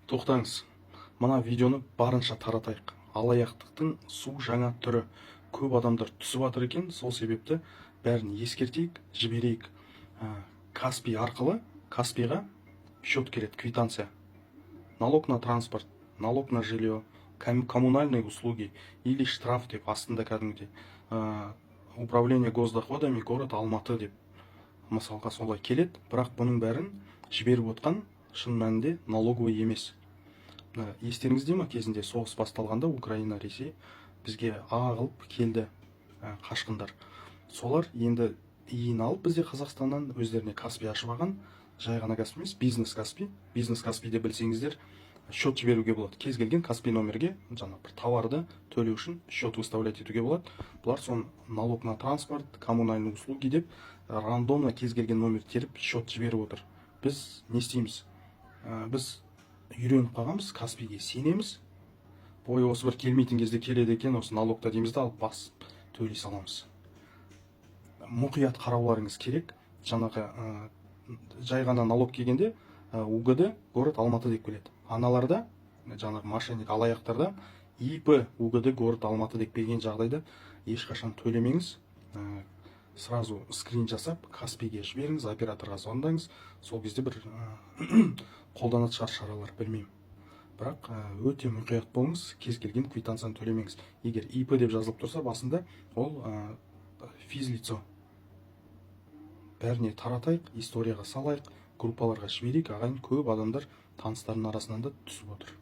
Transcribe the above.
Тоқтаңыз. Мына видеоны барынша таратайық. Алаяқтықтың су жаңа түрі. Көп адамдар түсіп жатыр екен, сол себепті бәрін ескертейік, жіберейік. Каспий арқылы Каспийға счет келеді, квитанция. Налог на транспорт, налог на жилье, коммунальные услуги или штраф деп астында кәдімгідей. Управление госдоходами город Алматы деп мысалға солай келеді, бірақ бұның бәрін жіберіп отқан шын мәнінде налоговый емес. Естеріңізде ме, кезінде соғыс басталғанда Украина, Ресей бізге ағылып келді қашқындар. Солар енді иін алып бізде Қазақстаннан өздеріне Каспий ашып алған. Жай ғана Каспий емес, бизнес Каспий. Бизнес Каспийде білсеңіздер, счет жіберуге болады. Кез келген Каспий номерге жаңа бір товарды төлеу үшін счет выставлять етуге болады. Бұлар сон налог на транспорт, коммунальные услуги деп рандомно кез келген номер теріп счет жіберіп отыр. Біз не істейміз? Біз үйреніп қалғанбыз, Каспийге сенеміз. Бойы осы бір келмейтін кезде келеді екен, осы налогта дейміз да алып басып төлей саламыз. Мұқият қарауларыңыз керек. Жаңағы жай ғана налог келгенде УГД город Алматы деп келеді. Аналарда жаңағы мошенник алаяқтарда ИП УГД город Алматы деп келген жағдайда ешқашан төлемеңіз. Сразу скрин жасап Каспийге жіберіңіз, операторға звондаңыз. Сол кезде бір қолданатын шығар шаралар, білмеймін. Бірақ өте мұқият болыңыз, кез келген квитанцияны төлемеңіз. Егер ИП деп жазылып тұрса, басында ол физлицо. Бәріне таратайық, историяға салайық, группаларға жіберейік. Ағайын көп адамдар таныстарының арасынан да түсіп отыр.